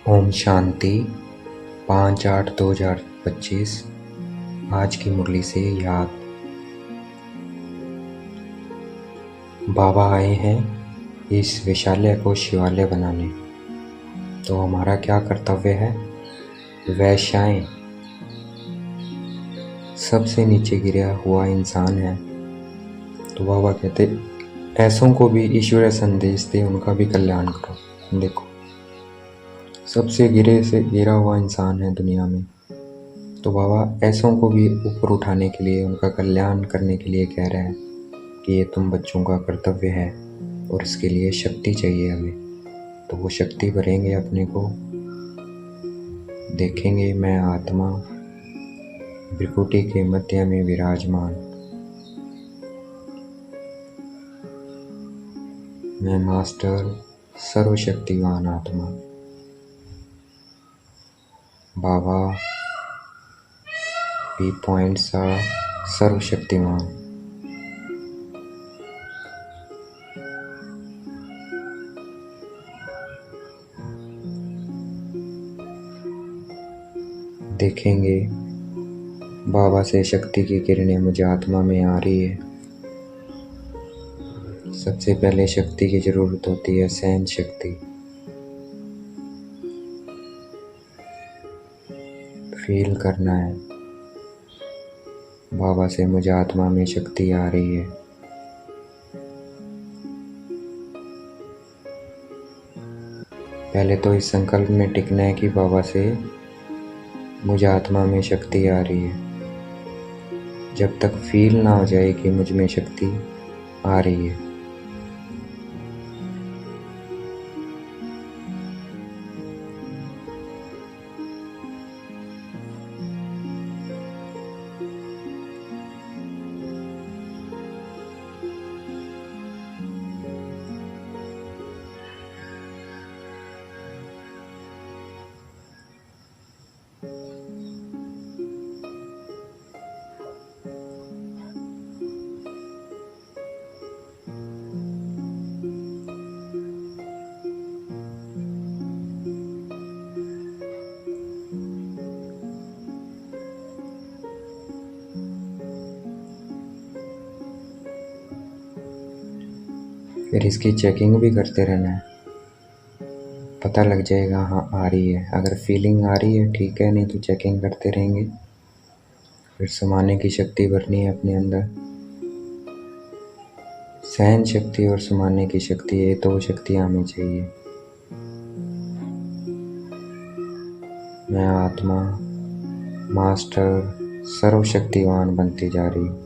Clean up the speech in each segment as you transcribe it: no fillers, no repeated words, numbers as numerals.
ओम शांति 5/8/2025। आज की मुरली से याद। बाबा आए हैं इस विशालय को शिवालय बनाने, तो हमारा क्या कर्तव्य है? वैश्याएं सबसे नीचे गिरा हुआ इंसान है, तो बाबा कहते ऐसों को भी ईश्वर संदेश दे, उनका भी कल्याण करो। देखो, सबसे गिरे से गिरा हुआ इंसान है दुनिया में, तो बाबा ऐसों को भी ऊपर उठाने के लिए, उनका कल्याण करने के लिए कह रहे हैं कि ये तुम बच्चों का कर्तव्य है और इसके लिए शक्ति चाहिए हमें। तो वो शक्ति भरेंगे अपने को। देखेंगे मैं आत्मा भ्रिकुटी के मध्य में विराजमान, मैं मास्टर सर्वशक्तिवान आत्मा। बाबा भी पॉइंट्स सर्वशक्तिवान। देखेंगे बाबा से शक्ति की किरणें मुझे आत्मा में आ रही है। सबसे पहले शक्ति की जरूरत होती है सहन शक्ति। फील करना है बाबा से मुझे आत्मा में शक्ति आ रही है। पहले तो इस संकल्प में टिकना है कि बाबा से मुझे आत्मा में शक्ति आ रही है। जब तक फील ना हो जाए कि मुझ में शक्ति आ रही है, फिर इसकी चेकिंग भी करते रहना है। पता लग जाएगा हाँ आ रही है। अगर फीलिंग आ रही है ठीक है, नहीं तो चेकिंग करते रहेंगे। फिर समाने की शक्ति भरनी है अपने अंदर। सहन शक्ति और समाने की शक्ति, ये दो शक्तियाँ हमें चाहिए। मैं आत्मा मास्टर सर्वशक्तिवान बनती जा रही हूँ।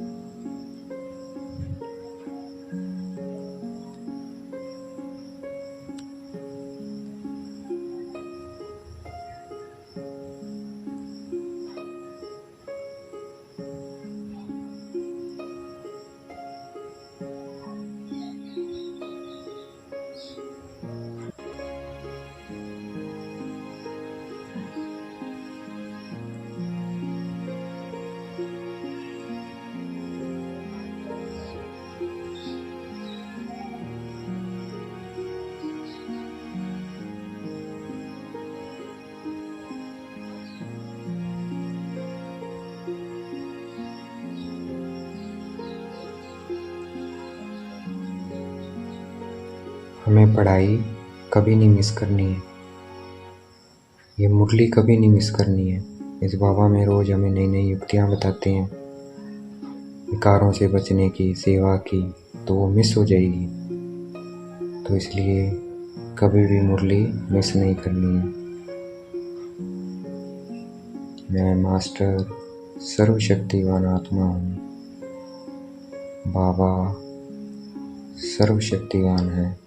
हमें पढ़ाई कभी नहीं मिस करनी है। ये मुरली कभी नहीं मिस करनी है। इस बाबा में रोज़ हमें नई नई युक्तियाँ बताते हैं विकारों से बचने की, सेवा की, तो वो मिस हो जाएगी। तो इसलिए कभी भी मुरली मिस नहीं करनी है। मैं मास्टर सर्वशक्तिवान आत्मा हूँ। बाबा सर्वशक्तिवान है।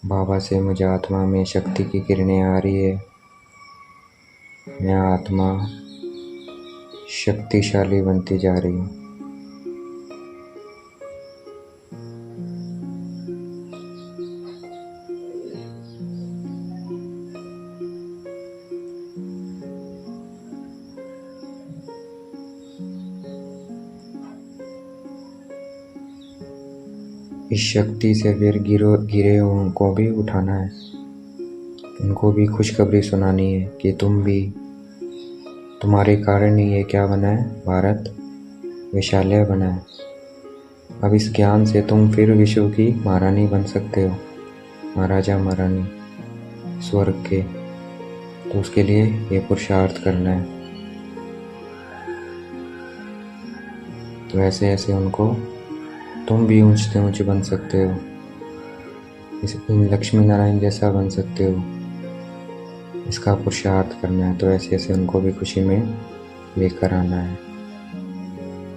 बाबा से मुझे आत्मा में शक्ति की किरणें आ रही है। मैं आत्मा शक्तिशाली बनती जा रही हूँ। इस शक्ति से फिर गिरे हुओं को भी उठाना है, उनको भी खुशखबरी सुनानी है कि तुम्हारे कारण ही ये क्या बना है, भारत विशालय बना है। अब इस ज्ञान से तुम फिर विश्व की महारानी बन सकते हो, महाराजा महारानी स्वर्ग के। तो उसके लिए ये पुरुषार्थ करना है। तो ऐसे ऐसे उनको तुम भी ऊंचे ऊंचे बन सकते हो, इस लक्ष्मी नारायण जैसा बन सकते हो। इसका पुरुषार्थ करना है। तो ऐसे ऐसे उनको भी खुशी में लेकर आना है।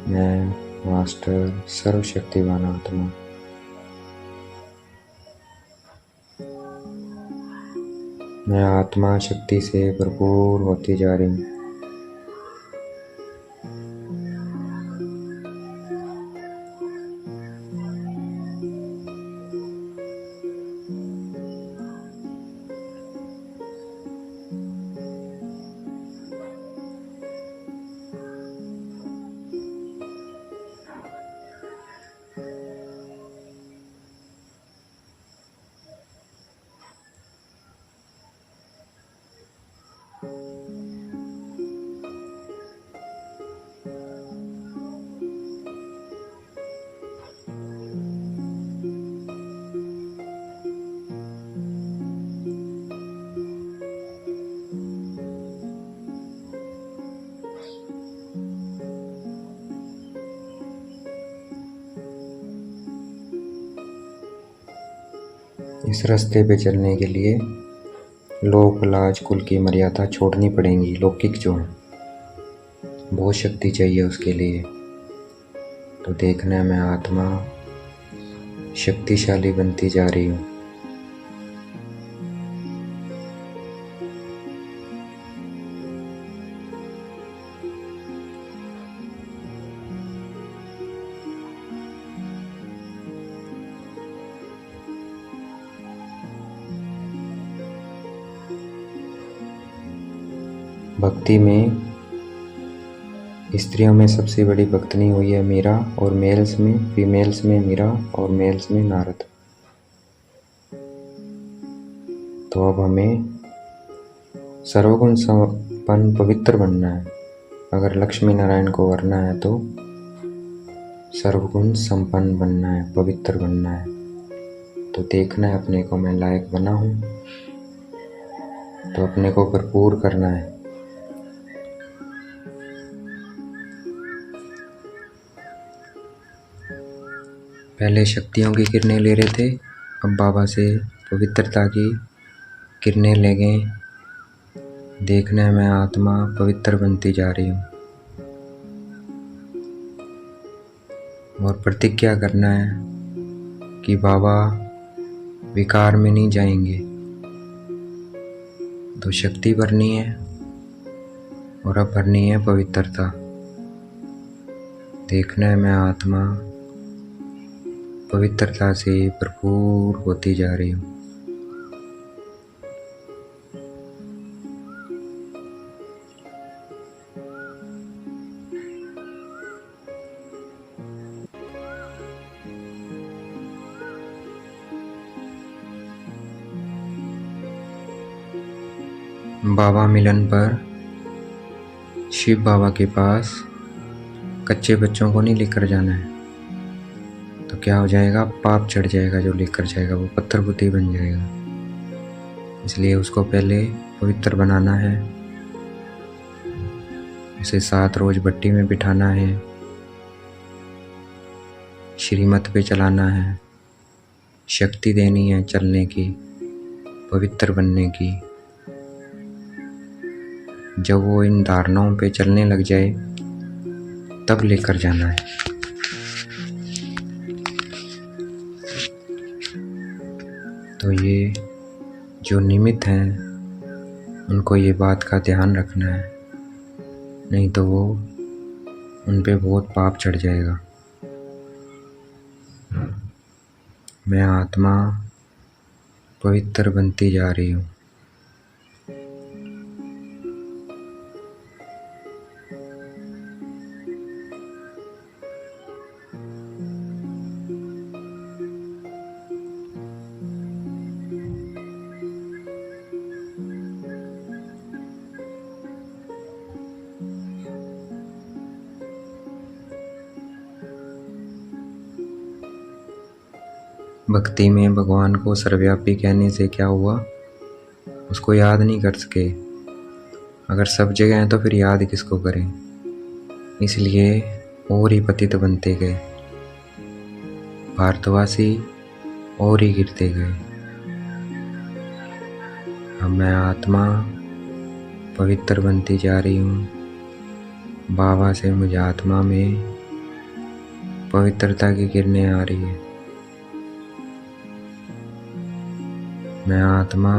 मैं मास्टर सर्वशक्तिवान आत्मा मैं आत्मा शक्ति से भरपूर होती जा रही हूँ। इस रास्ते पे चलने के लिए लोक लाज कुल की मर्यादा छोड़नी पड़ेगी। लौकिक जो है बहुत शक्ति चाहिए उसके लिए। तो देखना है मैं आत्मा शक्तिशाली बनती जा रही हूँ। भक्ति में स्त्रियों में सबसे बड़ी भक्तनी हुई है मीरा, और फीमेल्स में मीरा और मेल्स में नारद। तो अब हमें सर्वगुण संपन्न पवित्र बनना है। अगर लक्ष्मी नारायण को वरना है तो सर्वगुण संपन्न बनना है, पवित्र बनना है। तो देखना है अपने को मैं लायक बना हूँ, तो अपने को भरपूर करना है। पहले शक्तियों की किरणें ले रहे थे, अब बाबा से पवित्रता की किरणें ले गए। देखना है मैं आत्मा पवित्र बनती जा रही हूँ, और प्रतिज्ञा करना है कि बाबा विकार में नहीं जाएंगे। तो शक्ति भरनी है और अब भरनी है पवित्रता। देखना है मैं आत्मा पवित्रता से भरपूर होती जा रही हूँ। बाबा मिलन पर शिव बाबा के पास कच्चे बच्चों को नहीं लेकर जाना है। तो क्या हो जाएगा, पाप चढ़ जाएगा। जो लेकर जाएगा वो पत्थर बुद्धि बन जाएगा। इसलिए उसको पहले पवित्र बनाना है। इसे 7 रोज भट्टी में बिठाना है, श्रीमत पे चलाना है, शक्ति देनी है चलने की, पवित्र बनने की। जब वो इन धारणाओं पे चलने लग जाए तब लेकर जाना है। तो ये जो निमित्त हैं उनको ये बात का ध्यान रखना है, नहीं तो वो उन पे बहुत पाप चढ़ जाएगा। मैं आत्मा पवित्र बनती जा रही हूँ। भक्ति में भगवान को सर्वव्यापी कहने से क्या हुआ, उसको याद नहीं कर सके। अगर सब जगह हैं तो फिर याद किसको करें, इसलिए और ही पतित बनते गए, भारतवासी और ही गिरते गए। अब मैं आत्मा पवित्र बनती जा रही हूँ। बाबा से मुझे आत्मा में पवित्रता की किरणें आ रही है। मैं आत्मा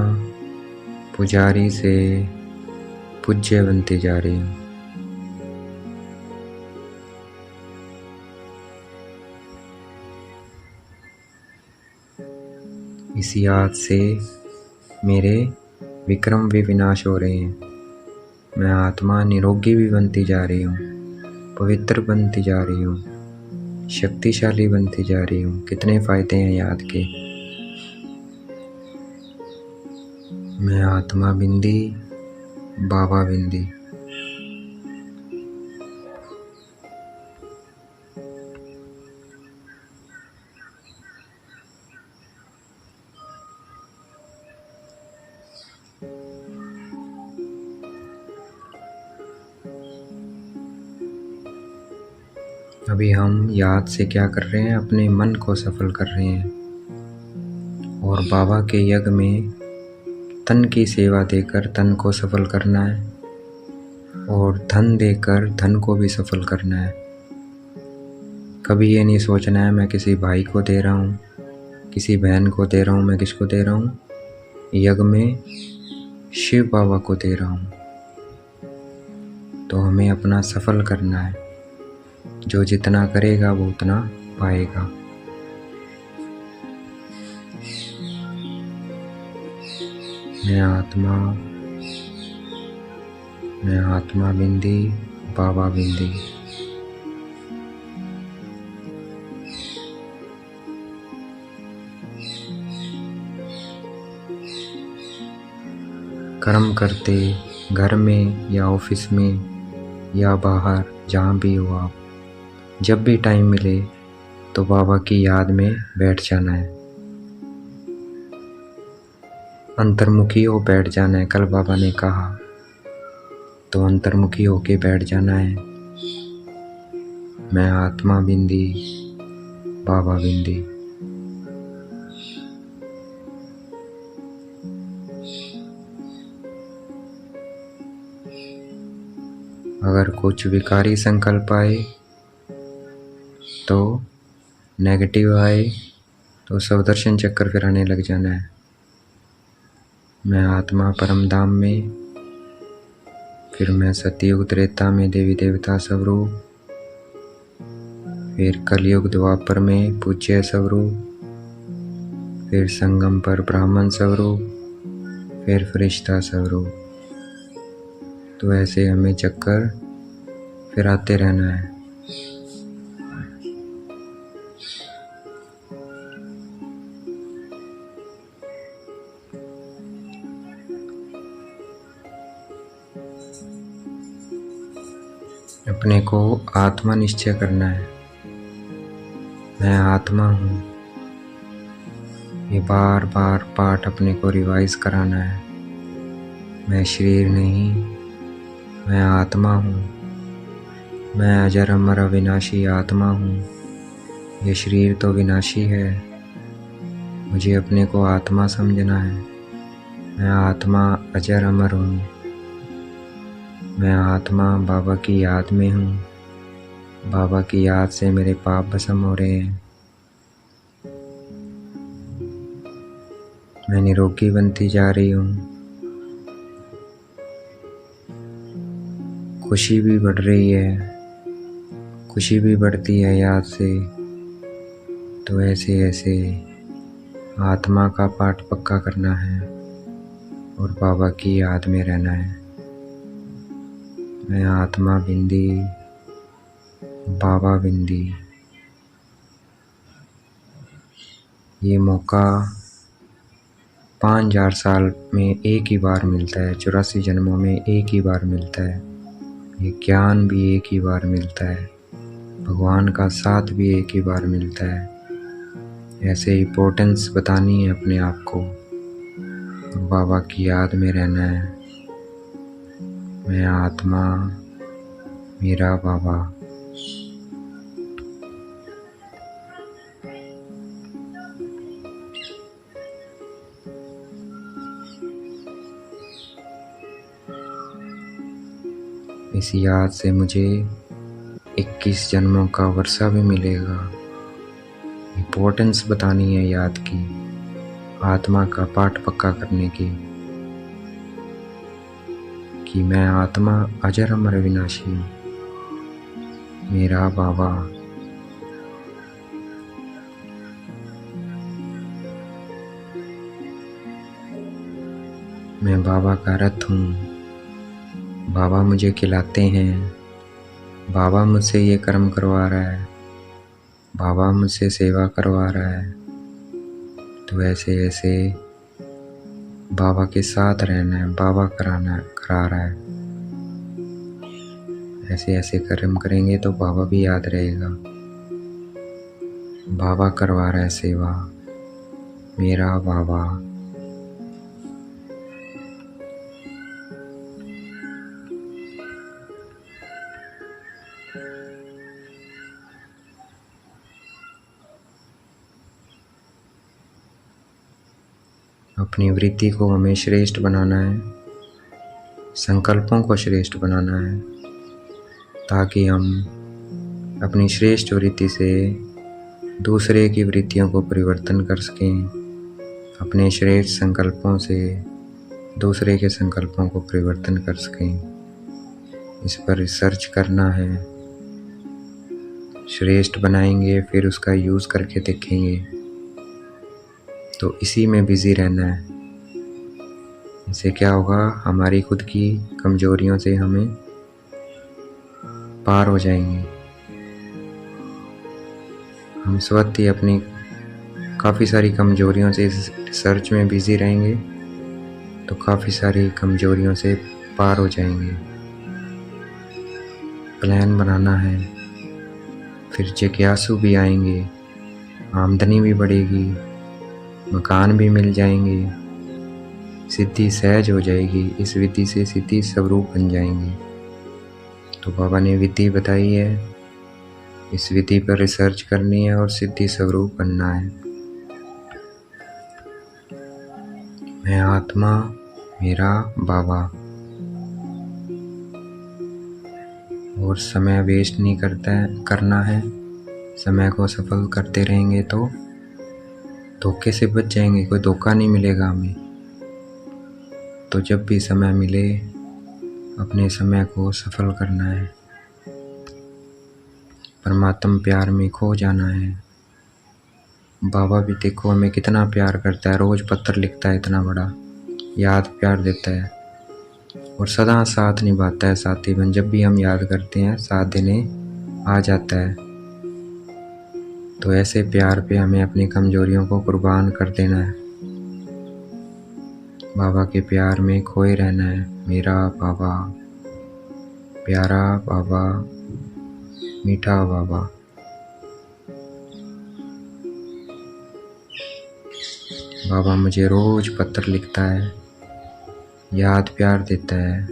पुजारी से पूज्य बनती जा रही हूँ। इसी याद से मेरे विक्रम भी विनाश हो रहे हैं। मैं आत्मा निरोगी भी बनती जा रही हूँ, पवित्र बनती जा रही हूँ, शक्तिशाली बनती जा रही हूँ। कितने फायदे हैं याद के। मैं आत्मा बिंदी, बाबा बिंदी। अभी हम याद से क्या कर रहे हैं, अपने मन को सफल कर रहे हैं। और बाबा के यज्ञ में तन की सेवा देकर तन को सफल करना है, और धन देकर धन को भी सफल करना है। कभी ये नहीं सोचना है मैं किसी भाई को दे रहा हूँ, किसी बहन को दे रहा हूँ, मैं किसको दे रहा हूँ, यज्ञ में शिव बाबा को दे रहा हूँ। तो हमें अपना सफल करना है। जो जितना करेगा वो उतना पाएगा। मैं आत्मा बिंदी, बाबा बिंदी। कर्म करते घर में या ऑफिस में या बाहर, जहाँ भी हो आप, जब भी टाइम मिले तो बाबा की याद में बैठ जाना है, अंतर्मुखी हो बैठ जाना है। कल बाबा ने कहा, तो अंतर्मुखी होके बैठ जाना है। मैं आत्मा बिंदी, बाबा बिंदी। अगर कुछ विकारी संकल्प आए तो नेगेटिव आए तो सुदर्शन चक्र फिराने लग जाना है। मैं आत्मा परम धाम में, फिर मैं सतयुग त्रेता में देवी देवता स्वरूप, फिर कलयुग द्वापर में पूज्य स्वरूप, फिर संगम पर ब्राह्मण स्वरूप, फिर फरिश्ता स्वरूप। तो ऐसे हमें चक्कर फिराते रहना है। अपने को आत्मा निश्चय करना है। मैं आत्मा हूँ। ये बार बार पाठ अपने को रिवाइज कराना है। मैं शरीर नहीं, मैं आत्मा हूँ। मैं अजर अमर अविनाशी आत्मा हूँ। ये शरीर तो विनाशी है। मुझे अपने को आत्मा समझना है। मैं आत्मा अजर अमर हूँ। मैं आत्मा बाबा की याद में हूँ। बाबा की याद से मेरे पाप भस्म हो रहे हैं। मैं निरोगी बनती जा रही हूँ। खुशी भी बढ़ रही है, खुशी भी बढ़ती है याद से। तो ऐसे ऐसे आत्मा का पाठ पक्का करना है और बाबा की याद में रहना है। मैं आत्मा बिंदी, बाबा बिंदी। ये मौका 5000 साल में एक ही बार मिलता है, 84 जन्मों में एक ही बार मिलता है। ये ज्ञान भी एक ही बार मिलता है, भगवान का साथ भी एक ही बार मिलता है। ऐसे इम्पोर्टेंस बतानी है अपने आप को, बाबा की याद में रहना है। मैं आत्मा, मेरा बाबा। इस याद से मुझे 21 जन्मों का वर्षा भी मिलेगा। इम्पोर्टेंस बतानी है याद की, आत्मा का पाठ पक्का करने की, कि मैं आत्मा अजर अमर अविनाशी हूँ, मेरा बाबा। मैं बाबा का रथ हूँ, बाबा मुझे खिलाते हैं, बाबा मुझसे ये कर्म करवा रहा है, बाबा मुझसे सेवा करवा रहा है। तो ऐसे ऐसे बाबा के साथ रहना है, बाबा करा रहा है। ऐसे ऐसे कर्म करेंगे तो बाबा भी याद रहेगा, बाबा करवा रहा है सेवा, मेरा बाबा। अपनी वृत्ति को हमें श्रेष्ठ बनाना है, संकल्पों को श्रेष्ठ बनाना है, ताकि हम अपनी श्रेष्ठ वृत्ति से दूसरे की वृत्तियों को परिवर्तन कर सकें, अपने श्रेष्ठ संकल्पों से दूसरे के संकल्पों को परिवर्तन कर सकें। इस पर रिसर्च करना है, श्रेष्ठ बनाएंगे, फिर उसका यूज़ करके देखेंगे। तो इसी में बिज़ी रहना है। इससे क्या होगा, हमारी खुद की कमजोरियों से हमें पार हो जाएंगे। हम स्वतः ही अपनी काफ़ी सारी कमजोरियों से इस रिसर्च में बिज़ी रहेंगे तो काफ़ी सारी कमजोरियों से पार हो जाएंगे। प्लान बनाना है, फिर जिज्ञासु भी आएंगे, आमदनी भी बढ़ेगी, मकान भी मिल जाएंगे, सिद्धि सहज हो जाएगी। इस विधि से सिद्धि स्वरूप बन जाएंगे। तो बाबा ने विधि बताई है, इस विधि पर रिसर्च करनी है और सिद्धि स्वरूप बनना है। मैं आत्मा, मेरा बाबा। और समय वेस्ट नहीं करना है। समय को सफल करते रहेंगे तो धोखे से बच जाएंगे, कोई धोखा नहीं मिलेगा हमें। तो जब भी समय मिले अपने समय को सफल करना है, परमात्मा प्यार में खो जाना है। बाबा भी देखो हमें कितना प्यार करता है, रोज़ पत्र लिखता है, इतना बड़ा याद प्यार देता है और सदा साथ निभाता है। साथी बन, जब भी हम याद करते हैं साथ देने आ जाता है। तो ऐसे प्यार पे हमें अपनी कमजोरियों को कुर्बान कर देना है, बाबा के प्यार में खोए रहना है। मेरा बाबा, प्यारा बाबा, मीठा बाबा। बाबा मुझे रोज पत्र लिखता है, याद प्यार देता है।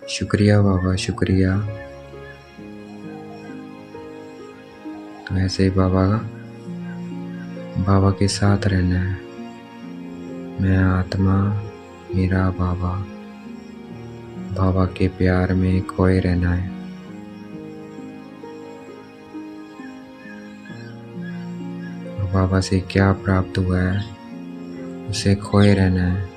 शुक्रिया बाबा, शुक्रिया। तो ऐसे ही बाबा के साथ रहना है। मैं आत्मा, मेरा बाबा, बाबा के प्यार में खोए रहना है। और बाबा से क्या प्राप्त हुआ है उसे खोए रहना है।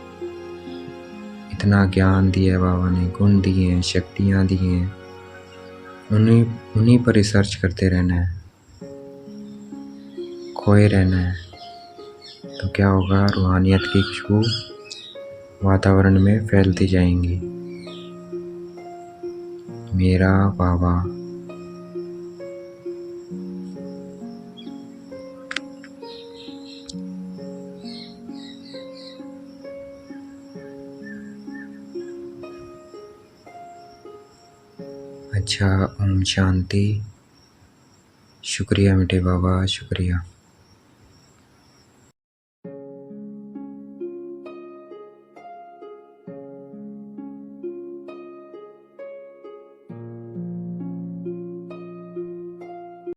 इतना ज्ञान दिया है बाबा ने, गुण दिए हैं, शक्तियाँ दी हैं, उन्हीं पर रिसर्च करते रहना है, खोए रहना है। तो क्या होगा, रूहानियत की खुशबू वातावरण में फैलती जाएंगी। मेरा बाबा। अच्छा, ओम शांति। शुक्रिया मीठे बाबा, शुक्रिया।